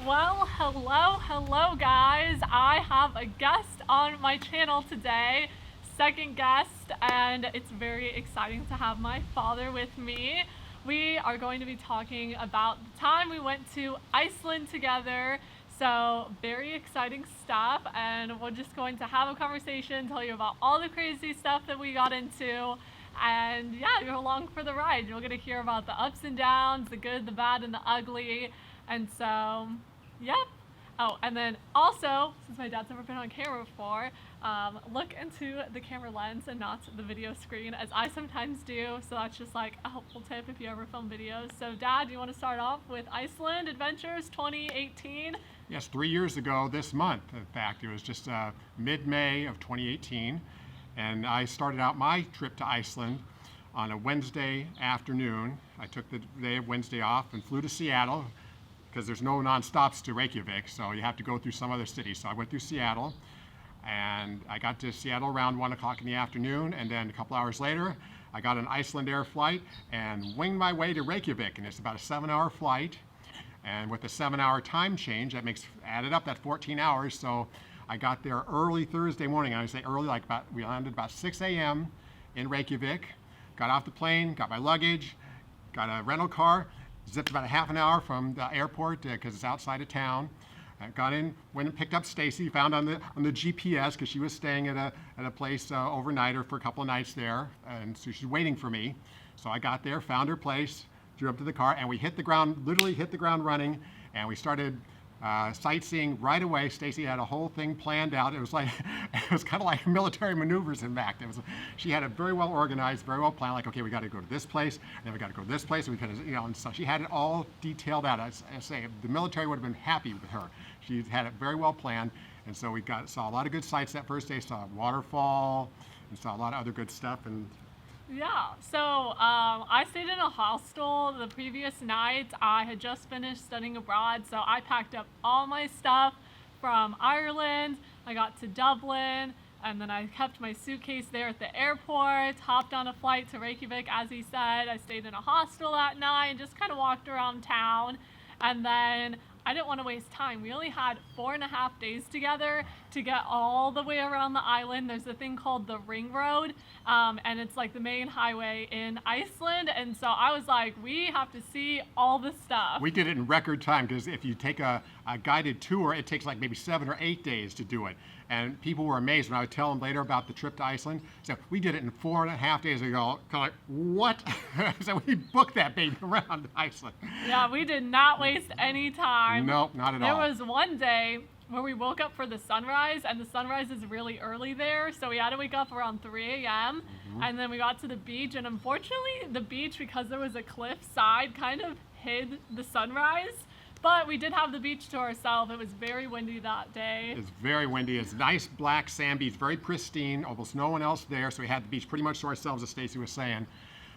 Well, hello guys. I have a guest on my channel today, second guest, and it's very exciting to have my father with me. We are going to be talking about the time we went to Iceland together. So, very exciting stuff, and we're just going to have a conversation, tell you about all the crazy stuff that we got into. And yeah, you're along for the ride. You're going to hear about the ups and downs, the good, the bad, and the ugly. And so, yep. Oh, and then also, since my dad's never been on camera before, look into the camera lens and not the video screen, as I sometimes do. So that's just like a helpful tip if you ever film videos. So, Dad, do you want to start off with Iceland Adventures 2018? Yes, 3 years ago this month. In fact, it was just mid-May of 2018. And I started out my trip to Iceland on a Wednesday afternoon. I took the day of Wednesday off and flew to Seattle because there's no non-stops to Reykjavik, so you have to go through some other city. So I went through Seattle, and I got to Seattle around 1 o'clock in the afternoon, and then a couple hours later, I got an Iceland Air flight and winged my way to Reykjavik, and it's about a 7-hour flight. And with a 7-hour time change, added up that 14 hours, so I got there early Thursday morning. I would say early, we landed about 6 a.m. in Reykjavik, got off the plane, got my luggage, got a rental car, zipped about a half an hour from the airport because it's outside of town. I got in, went and picked up Stacy, found on the GPS because she was staying at a place overnight or for a couple of nights there, and so she's waiting for me. So I got there, found her place, drew up to the car, and we literally hit the ground running, and we started sightseeing right away. Stacy had a whole thing planned out. It was kind of like military maneuvers. In fact, she had it very well organized, very well planned. Like, okay, we got to go to this place, and then we got to go to this place, and and so she had it all detailed out. I say the military would have been happy with her. She had it very well planned, and so we saw a lot of good sights that first day. Saw a waterfall, and saw a lot of other good stuff. And Yeah, so I stayed in a hostel the previous night. I had just finished studying abroad, so I packed up all my stuff from Ireland. I got to Dublin, and then I kept my suitcase there at the airport, hopped on a flight to Reykjavik, as he said. I stayed in a hostel that night and just kind of walked around town. And then I didn't want to waste time. We only had 4.5 days together to get all the way around the island. There's a thing called the Ring Road, and it's like the main highway in Iceland. And so I was like, we have to see all the stuff. we did it in record time because if you take a guided tour, it takes like maybe 7 or 8 days to do it. And people were amazed when I would tell them later about the trip to Iceland. So we did it in 4.5 days ago. Kind of like, what? So we booked that baby around Iceland. Yeah, we did not waste any time. Nope, not at all. There was one day where we woke up for the sunrise, and the sunrise is really early there, so we had to wake up around 3 a.m. And then we got to the beach, and unfortunately the beach, because there was a cliff side, kind of hid the sunrise. But we did have the beach to ourselves. It was very windy that day. It's very windy. It's nice black sand beach, very pristine, almost no one else there. So we had the beach pretty much to ourselves, as Stacy was saying.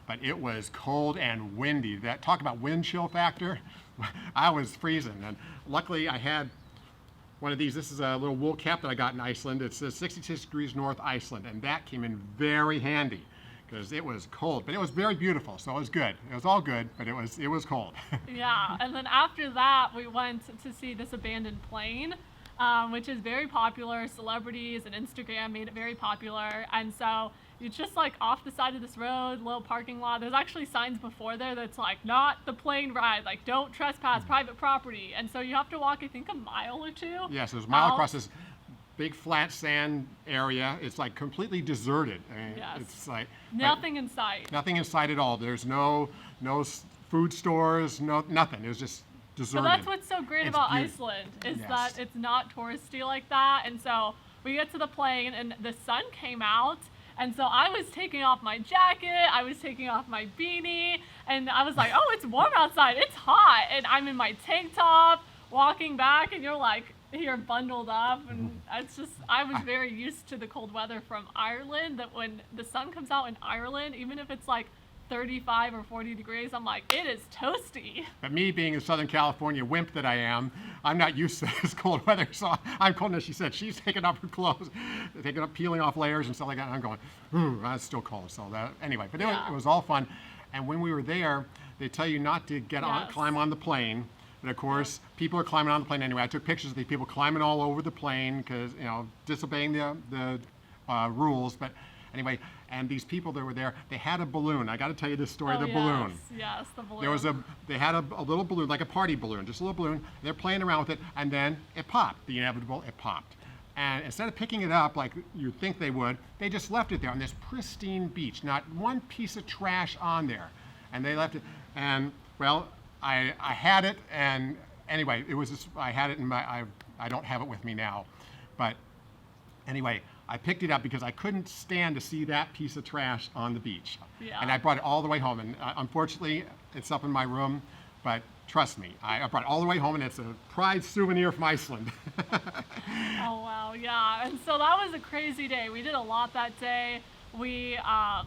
But it was cold and windy. Talk about wind chill factor. I was freezing. And luckily I had one of these. This is a little wool cap that I got in Iceland. It says 66 degrees north Iceland. And that came in very handy because it was cold, but it was very beautiful, so it was good. It was all good, but it was cold. Yeah, and then after that, we went to see this abandoned plane, which is very popular. Celebrities and Instagram made it very popular, and so it's just like off the side of this road, little parking lot. There's actually signs before there that's like, not the plane ride, like don't trespass private property, and so you have to walk, I think, a mile or two. Yes, there's a mile across this big flat sand area. It's like completely deserted. I mean, Yes. it's like Nothing in sight. nothing in sight at all. There's no food stores, nothing. It was just deserted. But that's what's so great It's about beautiful. Iceland, is Yes. that it's not touristy like that. And so we get to the plane and the sun came out. And so I was taking off my jacket, I was taking off my beanie, and I was like, oh, it's warm outside, it's hot. And I'm in my tank top, walking back, and you're like, here bundled up, and it's just, I was very used to the cold weather from Ireland, that when the sun comes out in Ireland, even if it's like 35 or 40 degrees, I'm like, it is toasty. But me being a Southern California wimp that I am, I'm not used to this cold weather, so I'm cold. As she said, she's taking off her clothes, peeling off layers and stuff like that, and I'm going, ooh, that's still cold. So anyway, but it was all fun. And when we were there, they tell you not to climb on the plane. But of course, people are climbing on the plane anyway. I took pictures of the people climbing all over the plane because, disobeying the rules. But anyway, and these people that were there, they had a balloon. I got to tell you this story, the balloon. Yes, the balloon. They had a little balloon, like a party balloon, just a little balloon. They're playing around with it, and then it popped. The inevitable, it popped. And instead of picking it up like you'd think they would, they just left it there on this pristine beach. Not one piece of trash on there. And they left it, and well, I had it, and anyway, I had it in I don't have it with me now. But anyway, I picked it up because I couldn't stand to see that piece of trash on the beach. Yeah. And I brought it all the way home, and unfortunately, it's up in my room, but trust me, I brought it all the way home, and it's a pride souvenir from Iceland. Oh, wow, yeah. And so that was a crazy day. We did a lot that day. We,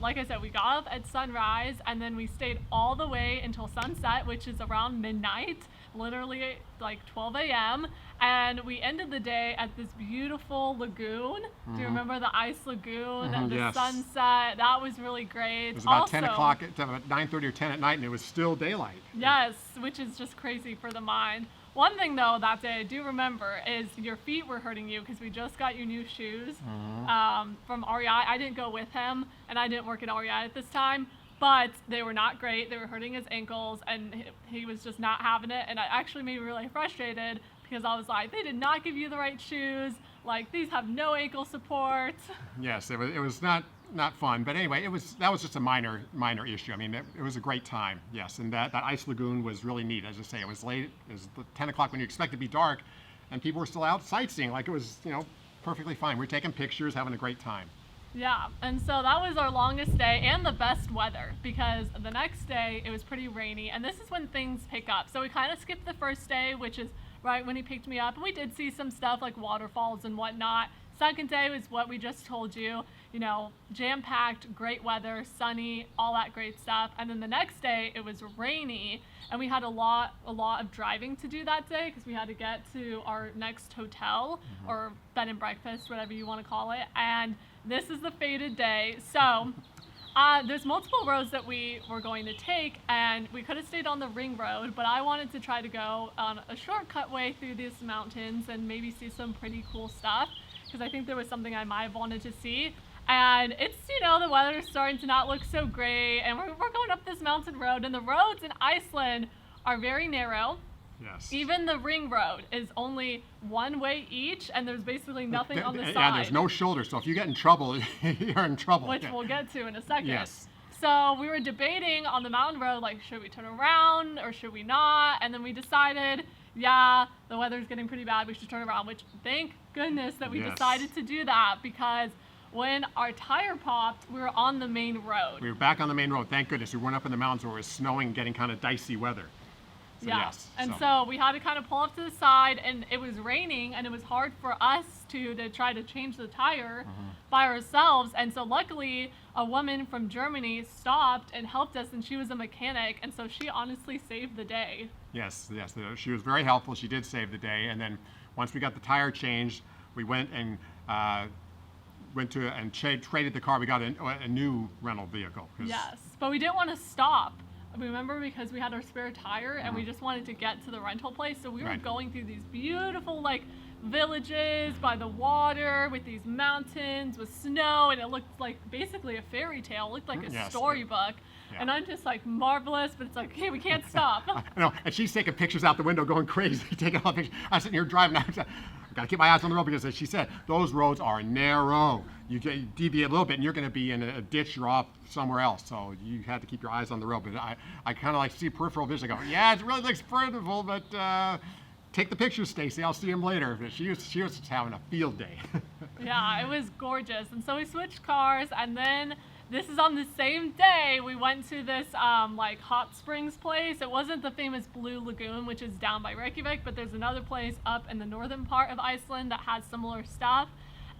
like I said, we got up at sunrise, and then we stayed all the way until sunset, which is around midnight, literally like 12 a.m. And we ended the day at this beautiful lagoon. Do you remember the ice lagoon and the Yes. sunset? That was really great. It was about 10 o'clock, about 9:30 or 10 at night, and it was still daylight. Yes, which is just crazy for the mind. One thing though that day I do remember is your feet were hurting you because we just got you new shoes from REI. I didn't go with him, and I didn't work at REI at this time, but they were not great. They were hurting his ankles, and he was just not having it, and it actually made me really frustrated because I was like, they did not give you the right shoes. Like, these have no ankle support. Yes, it was not fun, but anyway, that was just a minor issue. I mean, it was a great time, yes, and that ice lagoon was really neat. As I say, it was late, it was 10 o'clock when you expect it to be dark, and people were still out sightseeing, like it was, perfectly fine. We were taking pictures, having a great time. Yeah, and so that was our longest day and the best weather, because the next day it was pretty rainy, and this is when things pick up. So we kind of skipped the first day, which is right when he picked me up, and we did see some stuff like waterfalls and whatnot. Second day was what we just told you, jam-packed, great weather, sunny, all that great stuff. And then the next day it was rainy, and we had a lot of driving to do that day because we had to get to our next hotel or bed and breakfast, whatever you want to call it. And this is the fated day. So there's multiple roads that we were going to take, and we could have stayed on the ring road, but I wanted to try to go on a shortcut way through these mountains and maybe see some pretty cool stuff, because I think there was something I might have wanted to see. And it's, the weather's starting to not look so great, and we're going up this mountain road, and the roads in Iceland are very narrow. Yes. Even the ring road is only one way each, and there's basically nothing on the side. Yeah, there's no shoulder, so if you get in trouble, you're in trouble. Which we'll get to in a second. Yes. So we were debating on the mountain road, like, should we turn around or should we not? And then we decided, yeah, the weather's getting pretty bad, we should turn around, which thank goodness that we decided to do that, because when our tire popped, we were on the main road. We were back on the main road, thank goodness. We weren't up in the mountains where it was snowing, getting kind of dicey weather. So, yeah, yes, and so we had to kind of pull up to the side, and it was raining, and it was hard for us to try to change the tire by ourselves. And so luckily, a woman from Germany stopped and helped us, and she was a mechanic, and so she honestly saved the day. Yes, she was very helpful. She did save the day, and then once we got the tire changed, we went and traded the car. We got a new rental vehicle. Yes, but we didn't want to stop. Remember, because we had our spare tire and we just wanted to get to the rental place, so we were going through these beautiful villages by the water with these mountains with snow, and it looked like basically a fairy tale. It looked like a storybook. Yeah. And I'm just marvelous, but it's like, hey, we can't stop. I know, and she's taking pictures out the window going crazy, taking all the pictures. I'm sitting here driving. I've got to keep my eyes on the road because, as she said, those roads are narrow. You deviate a little bit and you're going to be in a ditch, you're off somewhere else. So you have to keep your eyes on the road. But I kind of see peripheral vision. I go, yeah, it really looks beautiful, but take the pictures, Stacy. I'll see him later. But she was just having a field day. Yeah, it was gorgeous. And so we switched cars, and then this is on the same day we went to this hot springs place. It wasn't the famous Blue Lagoon, which is down by Reykjavik, but there's another place up in the northern part of Iceland that has similar stuff.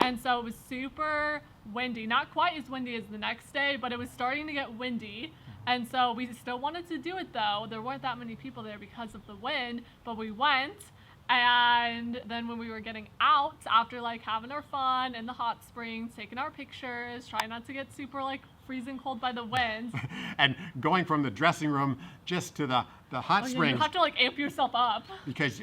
And so it was super windy, not quite as windy as the next day, but it was starting to get windy. And so we still wanted to do it though. There weren't that many people there because of the wind, but we went. And then when we were getting out, after like having our fun in the hot springs, taking our pictures, trying not to get super like freezing cold by the winds. And going from the dressing room just to the hot Yeah, springs. you have to like amp yourself up. Because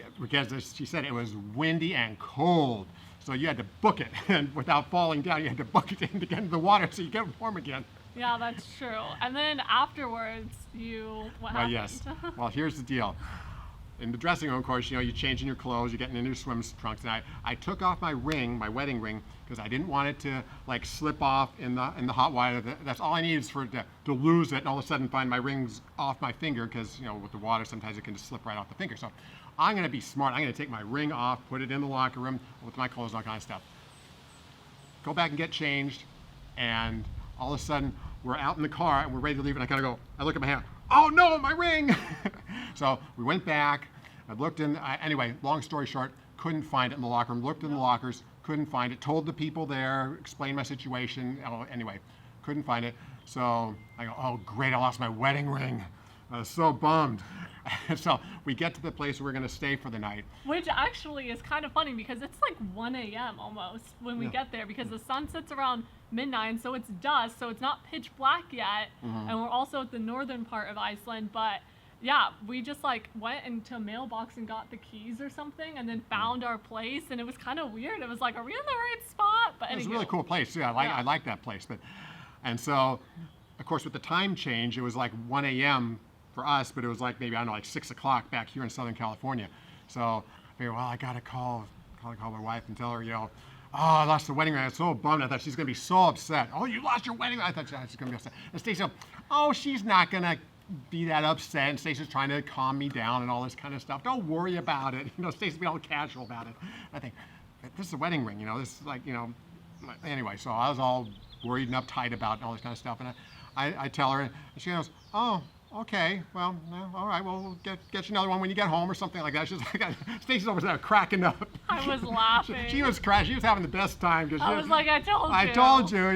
as she said, it was windy and cold. So you had to book it, and without falling down, you had to book it in to get into the water so you get warm again. Yeah, that's true. And then afterwards, what happened? Well, yes. Well, here's the deal. In the dressing room, of course, you're changing your clothes, you're getting into your swim trunks, and I took off my ring, my wedding ring, because I didn't want it to like slip off in the hot water. That's all I need is for it to lose it, and all of a sudden find my rings off my finger, because with the water sometimes it can just slip right off the finger. So I'm going to be smart. I'm going to take my ring off, put it in the locker room with my clothes and all kind of stuff. Go back and get changed, and all of a sudden we're out in the car and we're ready to leave, and I look at my hand. Oh no, my ring! So we went back. I looked in. Anyway, long story short, couldn't find it in the locker room. Looked in the lockers, couldn't find it. Told the people there, explained my situation. Anyway, couldn't find it. So I go, oh great, I lost my wedding ring. I was so bummed. So we get to the place where we're going to stay for the night. Which actually is kind of funny because it's like 1 a.m. almost when we get there, because the sun sets around midnight, so it's dusk, so it's not pitch black yet. And we're also at the northern part of Iceland, but yeah, we just like went into a mailbox and got the keys or something, and then found our place, and it was kind of weird. It was like, are we in the right spot? But It was a anywho. really cool place. Yeah, I like that place. And so, of course, with the time change, it was like 1 a.m. for us, but it was like maybe, I don't know, like 6 o'clock back here in Southern California. So I figured, well, I gotta call my wife and tell her, oh, I lost the wedding ring. I was so bummed. I thought she's gonna be so upset. Oh, you lost your wedding ring. I thought she was gonna be upset. And Stacy, oh, she's not gonna be that upset. And Stacy's trying to calm me down and all this kind of stuff. Don't worry about it. Stacy's being all casual about it. I think, this is a wedding ring. This is like, anyway. So I was all worried and uptight about all this kind of stuff. And I tell her, and she goes, oh, okay, well, all right, well, we'll get you another one when you get home or something like that. She's like, Stacy's over there cracking up. I was laughing. She was crashing. She was having the best time. I was like, I told you. I told you,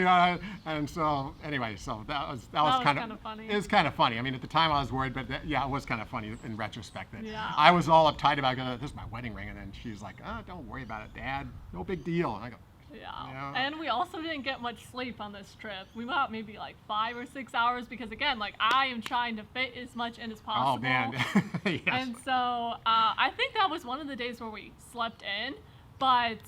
And so, anyway, so that was kind of funny. It was kind of funny. I mean, at the time I was worried, but yeah, it was kind of funny in retrospect. That Yeah. I was all uptight about it. This is my wedding ring, and then she's like, oh, don't worry about it, Dad. No big deal. And I go, Yeah. And we also didn't get much sleep on this trip. We went out maybe like 5 or 6 hours because, again, like I am trying to fit as much in as possible. oh man, yes. And so I think that was one of the days where we slept in, but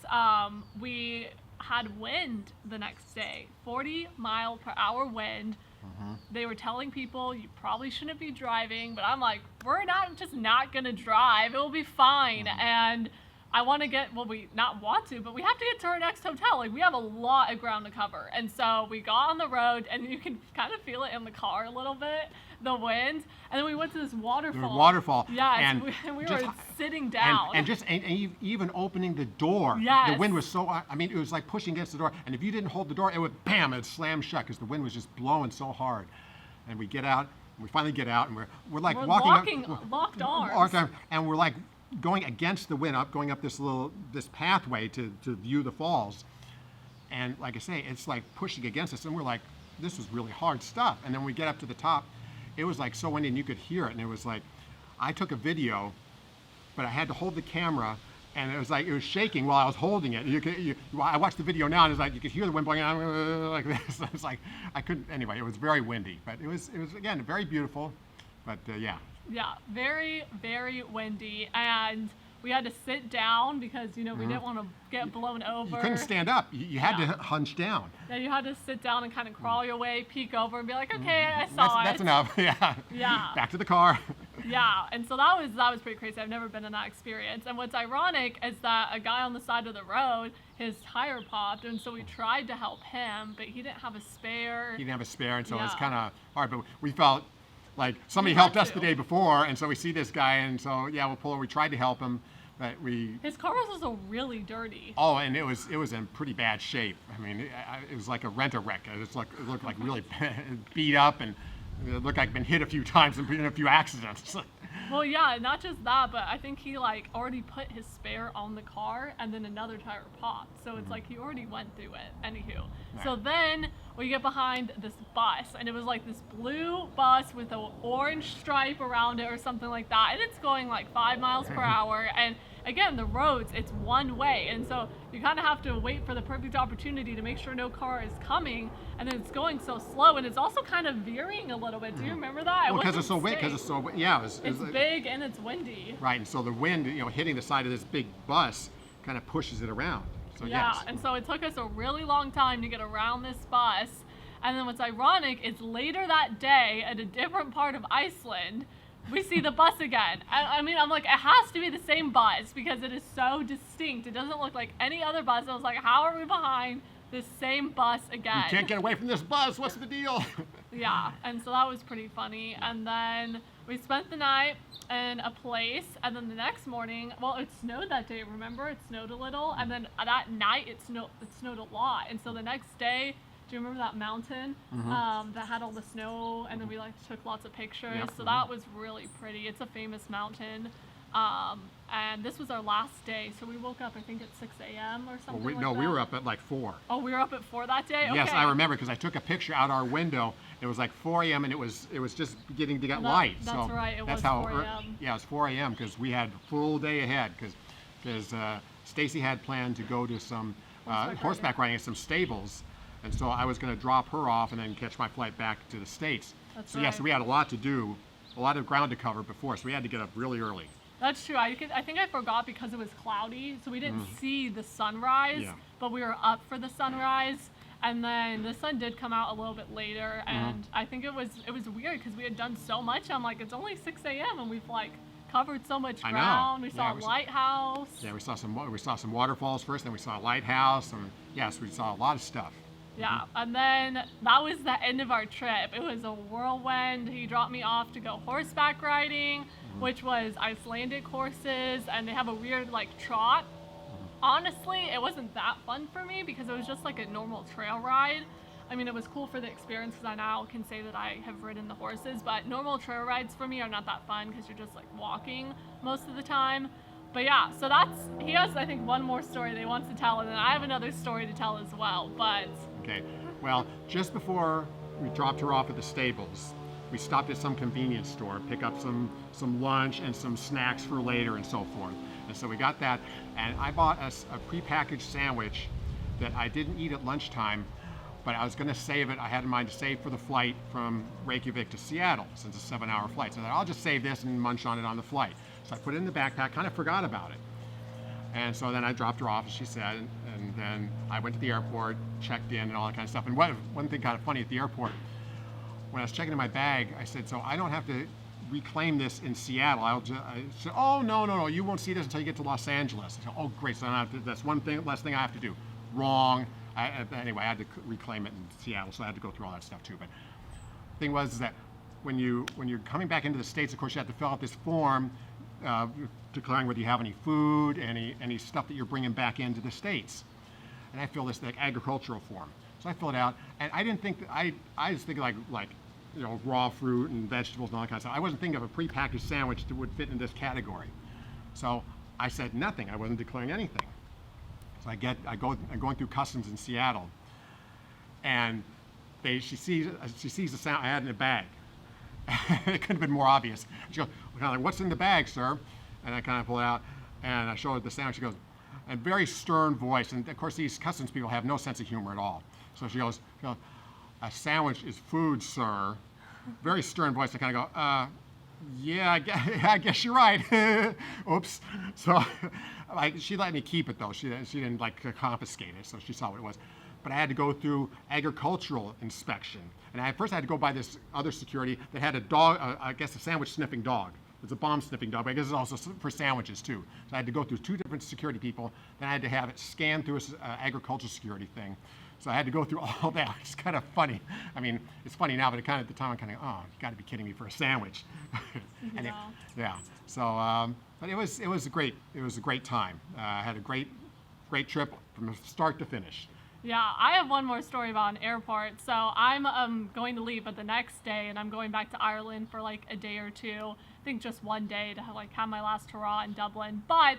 we had wind the next day, 40-mile-per-hour wind. They were telling people you probably shouldn't be driving, but I'm like, we're not gonna drive. It will be fine. And I want to we not want to, but we have to get to our next hotel. Like, we have a lot of ground to cover. And so we got on the road, and you can kind of feel it in the car a little bit, the wind. And then we went to this waterfall. The waterfall. Yeah, and we just- were sitting down. And even opening the door, Yes. the wind was so, I mean, it was like pushing against the door. And if you didn't hold the door, it would, bam, it'd slam shut because the wind was just blowing so hard. And we get out, we finally get out, and we're like We're walking locked arms. locked arms, and we're like going against the wind, going up this pathway to view the falls. And like I say, it's like pushing against us, and we're like, this is really hard stuff. And then we get up to the top, it was like so windy, and you could hear it, and it was like, I took a video, but I had to hold the camera, and it was shaking while I was holding it. I watched the video now, and it's like you could hear the wind blowing like this. It's like I couldn't. Anyway, it was very windy, but it was again very beautiful. But yeah. Yeah, very, very windy, and we had to sit down because, we didn't want to get blown over. You couldn't stand up. You had to hunch down. Yeah, you had to sit down and kind of crawl your way, peek over, and be like, okay, I saw it. That's enough. Yeah. Yeah. Back to the car. Yeah, and so that was pretty crazy. I've never been in that experience. And what's ironic is that a guy on the side of the road, his tire popped, and so we tried to help him, but he didn't have a spare. He didn't have a spare, and so it was Yeah. kind of hard. But we felt like somebody We had helped us to. the day before, and so we see this guy, and so yeah, we'll pull over. We tried to help him, but His car was also really dirty. Oh, and it was in pretty bad shape. I mean, it was like a rent-a-wreck. It looked like really beat up, and it looked like been hit a few times and been in a few accidents. Well, yeah, not just that, but I think he already put his spare on the car, and then another tire popped. So it's like he already went through it. Anywho, so then we get behind this bus, and it was like this blue bus with an orange stripe around it or something like that, and it's going like 5 miles per hour. And again, the roads, it's one way, and so you kind of have to wait for the perfect opportunity to make sure no car is coming, and then it's going so slow, and it's also kind of veering a little bit. Do you remember that? Well, because it's so windy. Yeah, it's big and it's windy. Right, and so the wind, hitting the side of this big bus kind of pushes it around. So yeah, yes. And so it took us a really long time to get around this bus. And then what's ironic is later that day at a different part of Iceland, we see the bus again. I mean, I'm like, it has to be the same bus because it is so distinct. It doesn't look like any other bus. I was like, how are we behind this same bus again? You can't get away from this bus. What's the deal? Yeah, and so that was pretty funny. And then we spent the night in a place, and then the next morning, well, it snowed that day, remember? It snowed a little, and then that night it snowed a lot. And so the next day, do you remember that mountain that had all the snow, and then we like took lots of pictures? Yep. So that was really pretty. It's a famous mountain. And this was our last day, so we woke up I think at 6 a.m. or something. We were up at like 4. Oh, we were up at 4 that day? Okay. Yes, I remember because I took a picture out our window. It was like 4 a.m. and it was just beginning to get light. That's so right, it was how 4 a.m. Yeah, it was 4 a.m. because we had a full day ahead because Stacy had planned to go to some horseback riding at some stables, and so I was going to drop her off and then catch my flight back to the States. That's so right. yeah, so we had a lot to do, a lot of ground to cover before, so we had to get up really early. That's true. I think I forgot because it was cloudy, so we didn't see the sunrise, Yeah. but we were up for the sunrise. And then the sun did come out a little bit later, and I think it was weird because we had done so much. I'm like, it's only 6 a.m. and we've like covered so much ground. We saw a lighthouse. Yeah, we saw some waterfalls first, then we saw a lighthouse, and yes, we saw a lot of stuff. Yeah, and then that was the end of our trip. It was a whirlwind. He dropped me off to go horseback riding, which was Icelandic horses, and they have a weird like trot. Honestly, it wasn't that fun for me because it was just like a normal trail ride. I mean, it was cool for the experience because I now can say that I have ridden the horses, but normal trail rides for me are not that fun because you're just like walking most of the time. But yeah, so he has, I think, one more story that he wants to tell, and then I have another story to tell as well, but... Okay, well, just before we dropped her off at the stables, we stopped at some convenience store, pick up some lunch and some snacks for later and so forth. And so we got that, and I bought us a prepackaged sandwich that I didn't eat at lunchtime, but I was going to save it. I had in mind to save for the flight from Reykjavik to Seattle, since it's a 7-hour flight. So I thought, I'll just save this and munch on it on the flight. So I put it in the backpack, kind of forgot about it. And so then I dropped her off, as she said, and then I went to the airport, checked in and all that kind of stuff. And one thing kind of funny at the airport, when I was checking in my bag, I said, so I don't have to reclaim this in Seattle. I said, oh, no, you won't see this until you get to Los Angeles. I said, oh, great, so that's one thing, less thing I have to do. Wrong. Anyway, I had to reclaim it in Seattle, so I had to go through all that stuff too. But the thing was that when you're coming back into the States, of course, you have to fill out this form declaring whether you have any food, any stuff that you're bringing back into the States. And I filled this like agricultural form. So I filled it out, and I didn't think that I was thinking like raw fruit and vegetables and all that kind of stuff. I wasn't thinking of a prepackaged sandwich that would fit in this category. So I said nothing. I wasn't declaring anything. So I'm going through customs in Seattle, and she sees the sound I had in the bag. It couldn't have been more obvious. She goes, kind of like, what's in the bag, sir? And I kind of pull it out, and I show her the sandwich. She goes, and very stern voice, and of course these customs people have no sense of humor at all. So she goes, a sandwich is food, sir. Very stern voice. I kind of go, yeah, I guess you're right. Oops. So she let me keep it, though. She didn't like confiscate it, so she saw what it was. But I had to go through agricultural inspection. And at first I had to go by this other security that had a dog, I guess a sandwich sniffing dog. It's a bomb sniffing dog, but I guess it's also for sandwiches too. So I had to go through 2 different security people. Then I had to have it scanned through an agricultural security thing. So I had to go through all that. It's kind of funny. I mean, it's funny now, but at the time, I'm kind of, oh, you got to be kidding me for a sandwich. And yeah. So, but it was a great time. I had a great trip from start to finish. Yeah, I have one more story about an airport. So I'm going to leave, but the next day, and I'm going back to Ireland for like a day or two. I think just one day to have my last hurrah in Dublin. But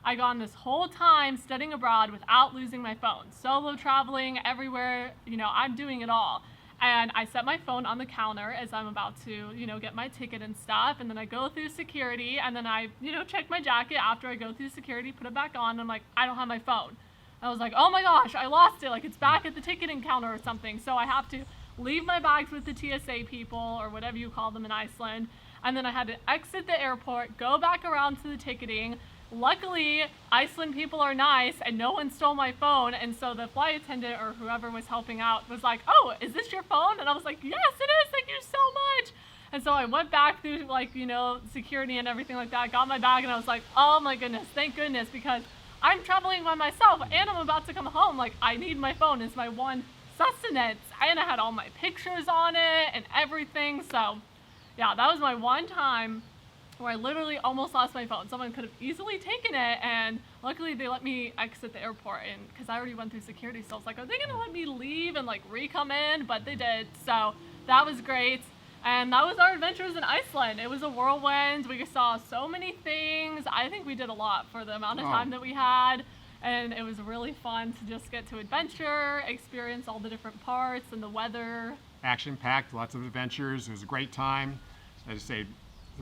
I gone this whole time studying abroad without losing my phone. Solo traveling everywhere, I'm doing it all. And I set my phone on the counter as I'm about to, get my ticket and stuff. And then I go through security, and then I, check my jacket after I go through security, put it back on. And I'm like, I don't have my phone. I was like, oh my gosh, I lost it. Like, it's back at the ticketing counter or something. So I have to leave my bags with the TSA people, or whatever you call them in Iceland. And then I had to exit the airport, go back around to the ticketing. Luckily, Iceland people are nice and no one stole my phone. And so the flight attendant or whoever was helping out was like, oh, is this your phone? And I was like, yes, it is. Thank you so much. And so I went back through security and everything like that, got my bag, and I was like, oh my goodness, thank goodness, because I'm traveling by myself and I'm about to come home. Like, I need my phone. It's my one sustenance. And I had all my pictures on it and everything. So yeah, that was my one time where I literally almost lost my phone. Someone could have easily taken it, and luckily they let me exit the airport, and because I already went through security, so I was like, are they gonna let me leave and re-come in? But they did, so that was great. And that was our adventures in Iceland. It was a whirlwind. We saw so many things. I think we did a lot for the amount of time that we had, and it was really fun to just get to adventure, experience all the different parts and the weather. Action-packed, lots of adventures. It was a great time. As I say,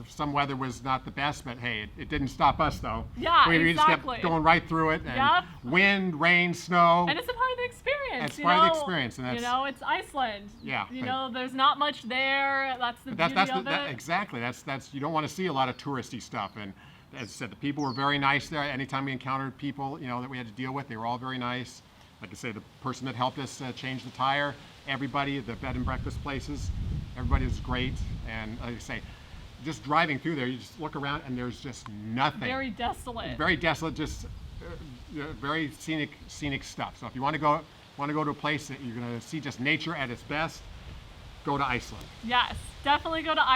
some weather was not the best, but hey, it didn't stop us though. Yeah, we just exactly. kept going right through it. And wind, rain, snow. And it's a part of the experience. It's part of the experience, and that's, it's Iceland. Yeah. There's not much there. That's the beauty of it. Exactly. That's you don't want to see a lot of touristy stuff. And as I said, the people were very nice there. Anytime we encountered people, that we had to deal with, they were all very nice. Like I say, the person that helped us change the tire, everybody, the bed and breakfast places, everybody was great. And like I say, just driving through there, you just look around and there's just nothing. Very desolate. Very desolate, just very scenic stuff. So if you want to go to a place that you're going to see just nature at its best, go to Iceland. Yes, definitely go to Iceland.